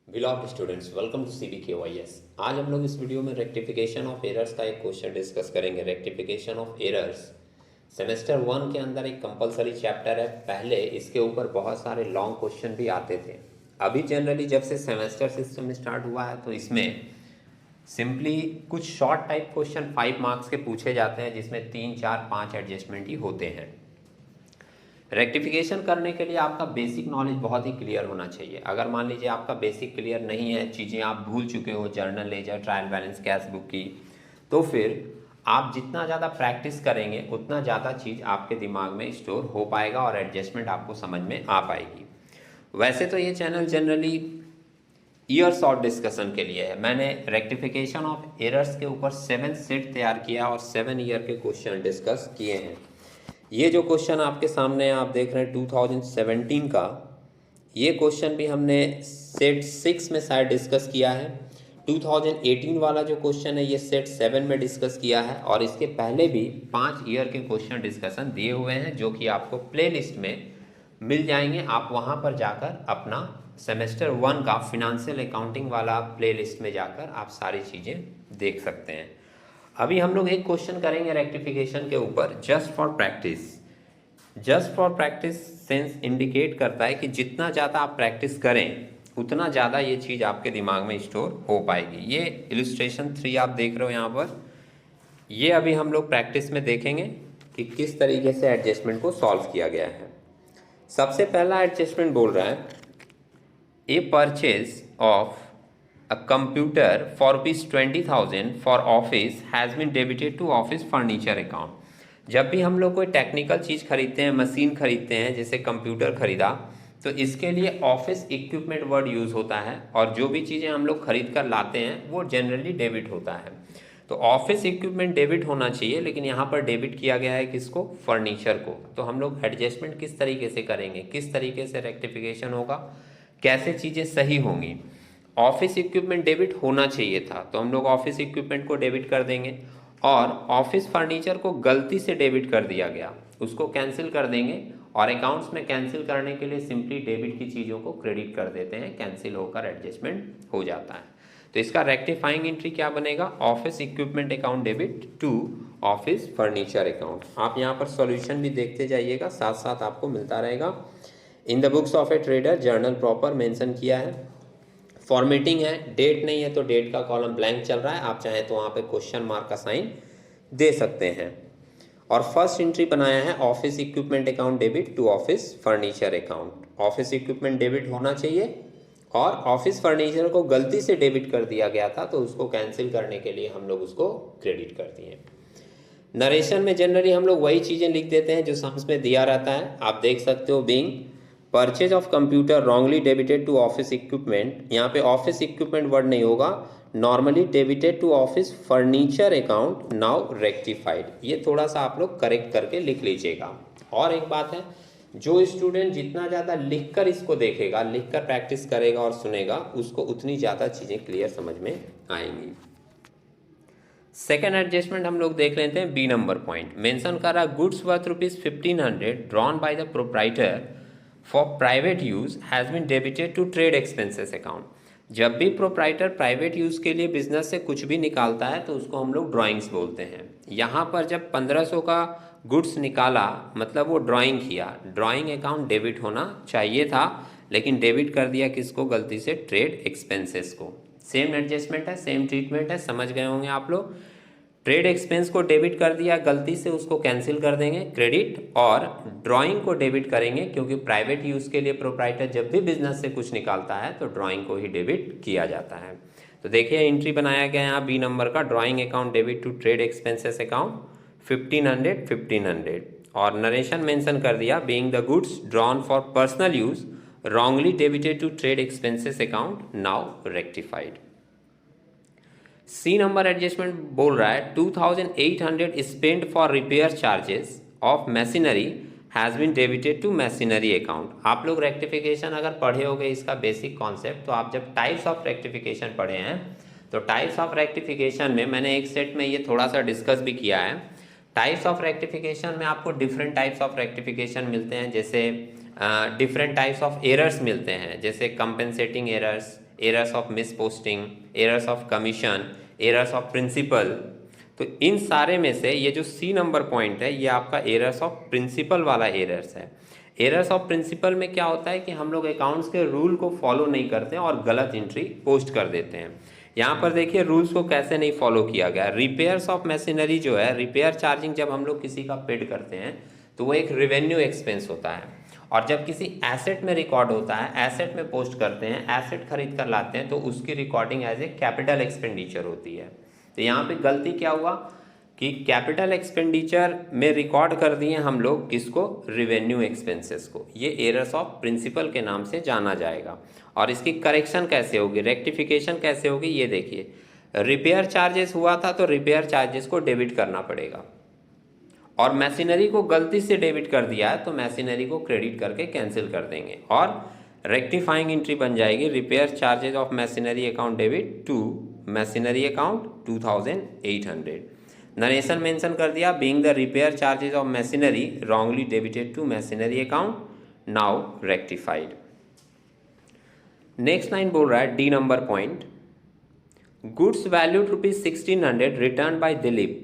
Belong students, welcome to CBKYS। आज हम लोग इस वीडियो में रेक्टिफिकेशन ऑफ एरर्स का एक क्वेश्चन डिस्कस करेंगे। रेक्टिफिकेशन ऑफ एरर्स सेमेस्टर 1 के अंदर एक कंपलसरी चैप्टर है। पहले इसके ऊपर बहुत सारे लॉन्ग क्वेश्चन भी आते थे। अभी जनरली जब से सेमेस्टर सिस्टम स्टार्ट हुआ है तो इसमें सिंपली कुछ शॉर्ट टाइप क्वेश्चन 5 मार्क्स के पूछे जाते हैं, जिसमें 3, 4, 5 एडजस्टमेंट ही होते हैं। रेक्टिफिकेशन करने के लिए आपका बेसिक नॉलेज बहुत ही क्लियर होना चाहिए। अगर मान लीजिए आपका बेसिक क्लियर नहीं है, चीज़ें आप भूल चुके हो, journal ledger, trial balance, cash book की, तो फिर आप जितना ज़्यादा प्रैक्टिस करेंगे उतना ज़्यादा चीज़ आपके दिमाग में स्टोर हो पाएगा और एडजस्टमेंट आपको समझ में आ पाएगी। वैसे तो ये channel generally years of discussion के लिए है। मैंने रेक्टिफिकेशन ऑफ एरर्स के ऊपर 7 सेट तैयार किया और 7 ईयर के क्वेश्चन डिस्कस किए हैं। ये जो क्वेश्चन आपके सामने आप देख रहे हैं 2017 का, ये क्वेश्चन भी हमने सेट 6 में शायद डिस्कस किया है। 2018 वाला जो क्वेश्चन है ये सेट 7 में डिस्कस किया है, और इसके पहले भी 5 ईयर के क्वेश्चन डिस्कशन दिए हुए हैं, जो कि आपको प्लेलिस्ट में मिल जाएंगे। आप वहाँ पर जाकर अपना सेमेस्टर 1 का फिनेंशियल अकाउंटिंग वाला प्लेलिस्ट में जाकर आप सारी चीज़ें देख सकते हैं। अभी हम लोग एक क्वेश्चन करेंगे रेक्टिफिकेशन के ऊपर, just for practice. Just for practice sense indicate करता है कि जितना ज़्यादा आप प्रैक्टिस करें उतना ज़्यादा ये चीज़ आपके दिमाग में स्टोर हो पाएगी। ये इलस्ट्रेशन 3 आप देख रहे हो यहाँ पर, ये अभी हम लोग प्रैक्टिस में देखेंगे कि किस तरीके से एडजस्टमेंट को सॉल्व किया गया है। सबसे पहला एडजस्टमेंट बोल रहा है, a purchase of A computer for ₹20,000 for office has been debited to office furniture account। जब भी हम लोग कोई टेक्निकल चीज़ खरीदते हैं, मशीन खरीदते हैं, जैसे कंप्यूटर खरीदा, तो इसके लिए ऑफिस इक्विपमेंट वर्ड यूज़ होता है, और जो भी चीज़ें हम लोग खरीद कर लाते हैं वो जनरली डेबिट होता है। तो ऑफिस इक्विपमेंट डेबिट होना चाहिए, लेकिन यहाँ पर डेबिट किया गया है किसको? फर्नीचर को। तो हम लोग एडजस्टमेंट किस तरीके से करेंगे, किस तरीके से रेक्टिफिकेशन होगा, कैसे चीज़ें सही होंगी। ऑफिस इक्विपमेंट डेबिट होना चाहिए था, तो हम लोग ऑफिस इक्विपमेंट को डेबिट कर देंगे, और ऑफिस फर्नीचर को गलती से डेबिट कर दिया गया, उसको कैंसिल कर देंगे। और अकाउंट्स में कैंसिल करने के लिए सिंपली डेबिट की चीज़ों को क्रेडिट कर देते हैं, कैंसिल होकर एडजस्टमेंट हो जाता है। तो इसका रेक्टिफाइंग एंट्री क्या बनेगा? Office equipment account debit to office furniture account. आप यहाँ पर सॉल्यूशन भी देखते जाइएगा, साथ साथ आपको मिलता रहेगा। इन the books of A trader journal proper mention किया है। फॉर्मेटिंग है, डेट नहीं है तो डेट का कॉलम ब्लैंक चल रहा है, आप चाहें तो वहाँ पे क्वेश्चन मार्क का साइन दे सकते हैं। और फर्स्ट एंट्री बनाया है office equipment account debit to office furniture account. Office equipment debit होना चाहिए, और ऑफिस फर्नीचर को गलती से डेबिट कर दिया गया था, तो उसको कैंसिल करने के लिए हम लोग उसको क्रेडिट कर दिए। नरेशन में जनरली हम लोग वही चीज़ें लिख देते हैं जो सम्स में दिया रहता है। आप देख सकते हो, being purchase of computer wrongly debited to office equipment, यहाँ पे ऑफिस इक्विपमेंट वर्ड नहीं होगा, normally debited to office furniture account, now rectified. ये थोड़ा सा आप लोग करेक्ट करके लिख लीजिएगा। और एक बात है, जो स्टूडेंट जितना ज़्यादा लिखकर इसको देखेगा, लिखकर प्रैक्टिस करेगा और सुनेगा, उसको उतनी ज़्यादा चीज़ें क्लियर समझ में आएंगी। सेकेंड एडजस्टमेंट हम लोग देख लेते हैं। बी नंबर पॉइंट मेंशन कर रहा, goods worth ₹1500 drawn by the proprietor for private use has been debited to trade expenses account. जब भी प्रोप्राइटर प्राइवेट यूज़ के लिए बिजनेस से कुछ भी निकालता है तो उसको हम लोग ड्राइंग्स बोलते हैं। यहाँ पर जब 1500 का गुड्स निकाला, मतलब वो ड्राइंग किया, ड्राइंग अकाउंट डेबिट होना चाहिए था, लेकिन डेबिट कर दिया किसको? गलती से ट्रेड एक्सपेंसेस को। सेम एडजस्टमेंट है, सेम ट्रीटमेंट है, समझ गए होंगे आप लोग। ट्रेड एक्सपेंस को डेबिट कर दिया गलती से, उसको कैंसिल कर देंगे क्रेडिट, और ड्राइंग को डेबिट करेंगे, क्योंकि प्राइवेट यूज़ के लिए प्रोप्राइटर जब भी बिजनेस से कुछ निकालता है तो ड्राइंग को ही डेबिट किया जाता है। तो देखिए एंट्री बनाया गया है यहाँ बी नंबर का, drawing account debit to trade expenses account 1500, और नरेशन मेंशन कर दिया, being the goods drawn for personal use wrongly debited to trade expenses account, now rectified. C number adjustment बोल रहा है 2800 spend for repair charges of machinery has been debited to machinery account. आप लोग rectification अगर पढ़े होगे इसका basic concept, तो आप जब टाइप्स ऑफ रेक्टिफिकेशन पढ़े हैं, तो टाइप्स ऑफ रेक्टिफिकेशन में मैंने एक सेट में ये थोड़ा सा डिस्कस भी किया है। टाइप्स ऑफ रेक्टिफिकेशन में आपको डिफरेंट टाइप्स ऑफ रेक्टिफिकेशन मिलते हैं, जैसे डिफरेंट टाइप्स ऑफ एरर्स मिलते हैं, जैसे compensating errors, errors of misposting, errors of commission, errors of principle. तो इन सारे में से ये जो सी नंबर पॉइंट है ये आपका एरर्स ऑफ प्रिंसिपल वाला एरर्स है। एरर्स ऑफ प्रिंसिपल में क्या होता है कि हम लोग अकाउंट्स के रूल को फॉलो नहीं करते हैं और गलत एंट्री पोस्ट कर देते हैं। यहाँ पर देखिए रूल्स को कैसे नहीं फॉलो किया गया। रिपेयर्स ऑफ मशीनरी जो है, रिपेयर चार्जिंग जब हम लोग किसी का पेड करते हैं तो वो एक रेवेन्यू एक्सपेंस होता है, और जब किसी एसेट में रिकॉर्ड होता है, एसेट में पोस्ट करते हैं, एसेट खरीद कर लाते हैं तो उसकी recording as a capital expenditure होती है। तो यहाँ पे गलती क्या हुआ कि कैपिटल एक्सपेंडिचर में रिकॉर्ड कर दिए हम लोग किसको, रिवेन्यू एक्सपेंसेस को। ये एरर्स ऑफ प्रिंसिपल के नाम से जाना जाएगा। और इसकी करेक्शन कैसे होगी, रेक्टिफिकेशन कैसे होगी, ये देखिए। रिपेयर चार्जेस हुआ था तो रिपेयर चार्जेस को डेबिट करना पड़ेगा, और मशीनरी को गलती से डेबिट कर दिया है तो मशीनरी को क्रेडिट करके कैंसिल कर देंगे, और रेक्टिफाइंग एंट्री बन जाएगी repair charges of machinery account debit to machinery account 2800। Narration mention कर दिया, being the repair charges of machinery wrongly debited to machinery account, now rectified. Next line बोल रहा है D number point, goods valued ₹1600 return by Dilip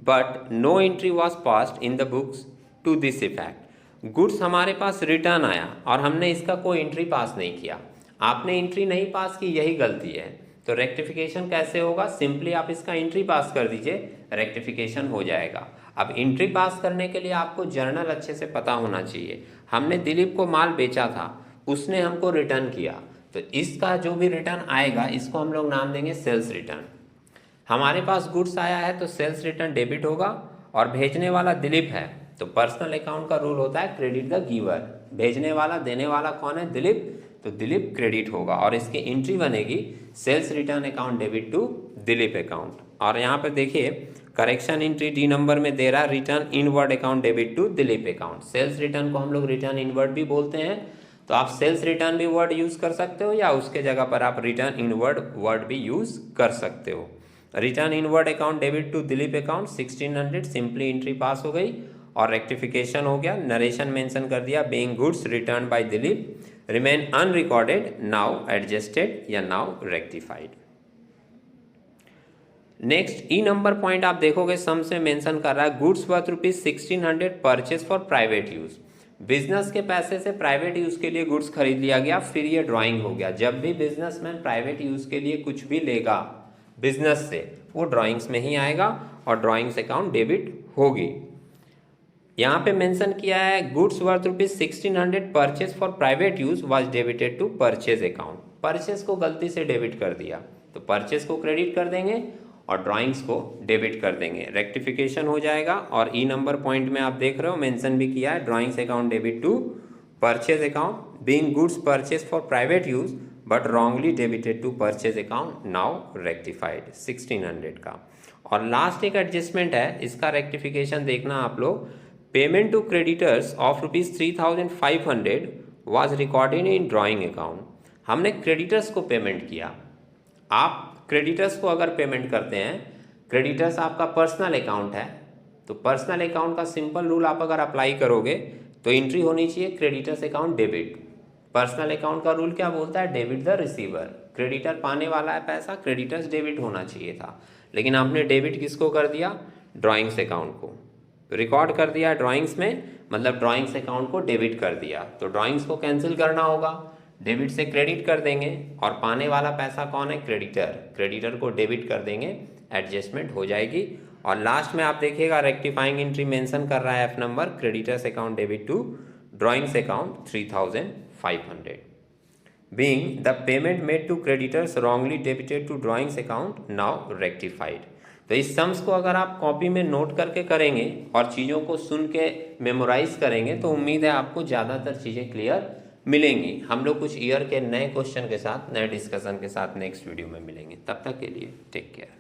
but no entry was passed in the books to this effect. Goods हमारे पास return आया और हमने इसका कोई एंट्री पास नहीं किया। आपने एंट्री नहीं पास की, यही गलती है। तो रेक्टिफिकेशन कैसे होगा, सिंपली आप इसका एंट्री पास कर दीजिए, रेक्टिफिकेशन हो जाएगा। अब एंट्री पास करने के लिए आपको जर्नल अच्छे से पता होना चाहिए। हमने दिलीप को माल बेचा था, उसने हमको रिटर्न किया, तो इसका जो भी रिटर्न आएगा इसको हम लोग नाम देंगे सेल्स रिटर्न। हमारे पास गुड्स आया है तो सेल्स रिटर्न डेबिट होगा, और भेजने वाला दिलीप है तो पर्सनल अकाउंट का रूल होता है क्रेडिट द गिवर। भेजने वाला, देने वाला कौन है, दिलीप, तो दिलीप क्रेडिट होगा, और इसकी एंट्री बनेगी sales return account debit to Dilip account. और यहाँ पर देखिए करेक्शन एंट्री डी नंबर में दे रहा है return inward account debit to Dilip account. Sales return को हम लोग रिटर्न इनवर्ड भी बोलते हैं, तो आप सेल्स रिटर्न भी वर्ड यूज कर सकते हो, या उसके जगह पर आप रिटर्न इनवर्ड वर्ड भी यूज कर सकते हो। Return inward account debit to Dilip account 1600, simply entry pass हो गई और रेक्टिफिकेशन हो गया। नरेशन मेंशन कर दिया, being goods return by Dilip remain unrecorded, now adjusted या now rectified. Next E number point आप देखोगे सम से मेंशन कर रहा है goods worth ₹1600 purchase for private use. Business के पैसे से प्राइवेट यूज के लिए गुड्स खरीद लिया गया, फिर ये ड्राइंग हो गया। जब भी बिजनेसमैन प्राइवेट यूज के लिए कुछ भी लेगा बिजनेस से, वो ड्राइंग्स में ही आएगा और ड्राइंग्स अकाउंट डेबिट होगी। यहाँ पे मेंशन किया है goods worth ₹1600 purchase for private use was debited to purchase account. Purchase को गलती से डेबिट कर दिया तो परचेज को क्रेडिट कर देंगे और ड्राइंग्स को डेबिट कर देंगे, रेक्टिफिकेशन हो जाएगा। और ई नंबर पॉइंट में आप देख रहे हो मेंशन भी किया है drawings account debit to purchase account, being goods purchase for private use but wrongly debited to purchase account, now rectified 1600 का। और लास्ट एक एडजस्टमेंट है, इसका रेक्टिफिकेशन देखना आप लोग। Payment to creditors of ₹3500 was recorded in drawing account. हमने creditors को पेमेंट किया। आप क्रेडिटर्स को अगर पेमेंट करते हैं, क्रेडिटर्स आपका पर्सनल अकाउंट है, तो पर्सनल अकाउंट का सिंपल रूल आप अगर अप्लाई करोगे तो एंट्री होनी चाहिए creditors account debit. Personal account का रूल क्या बोलता है, डेबिट द रिसीवर। क्रेडिटर पाने वाला है पैसा, क्रेडिटर्स डेबिट होना चाहिए था, लेकिन आपने डेबिट किसको कर दिया, ड्राइंग्स अकाउंट को। रिकॉर्ड कर दिया ड्राइंग्स में, मतलब ड्राइंग्स अकाउंट को डेबिट कर दिया, तो ड्राइंग्स को कैंसिल करना होगा, डेबिट से क्रेडिट कर देंगे, और पाने वाला पैसा कौन है, क्रेडिटर। क्रेडिटर को डेबिट कर देंगे, एडजस्टमेंट हो जाएगी। और लास्ट में आप देखिएगा रेक्टिफाइंग एंट्री मेंशन कर रहा है F number, creditors account debit to drawings account 3500, being the payment made to creditors wrongly debited to drawings account, now rectified. तो इस सम्स को अगर आप कॉपी में नोट करके करेंगे और चीज़ों को सुन के मेमोराइज करेंगे तो उम्मीद है आपको ज़्यादातर चीज़ें क्लियर मिलेंगी। हम लोग कुछ ईयर के नए क्वेश्चन के साथ, नए डिस्कशन के साथ नेक्स्ट वीडियो में मिलेंगे। तब तक के लिए टेक केयर।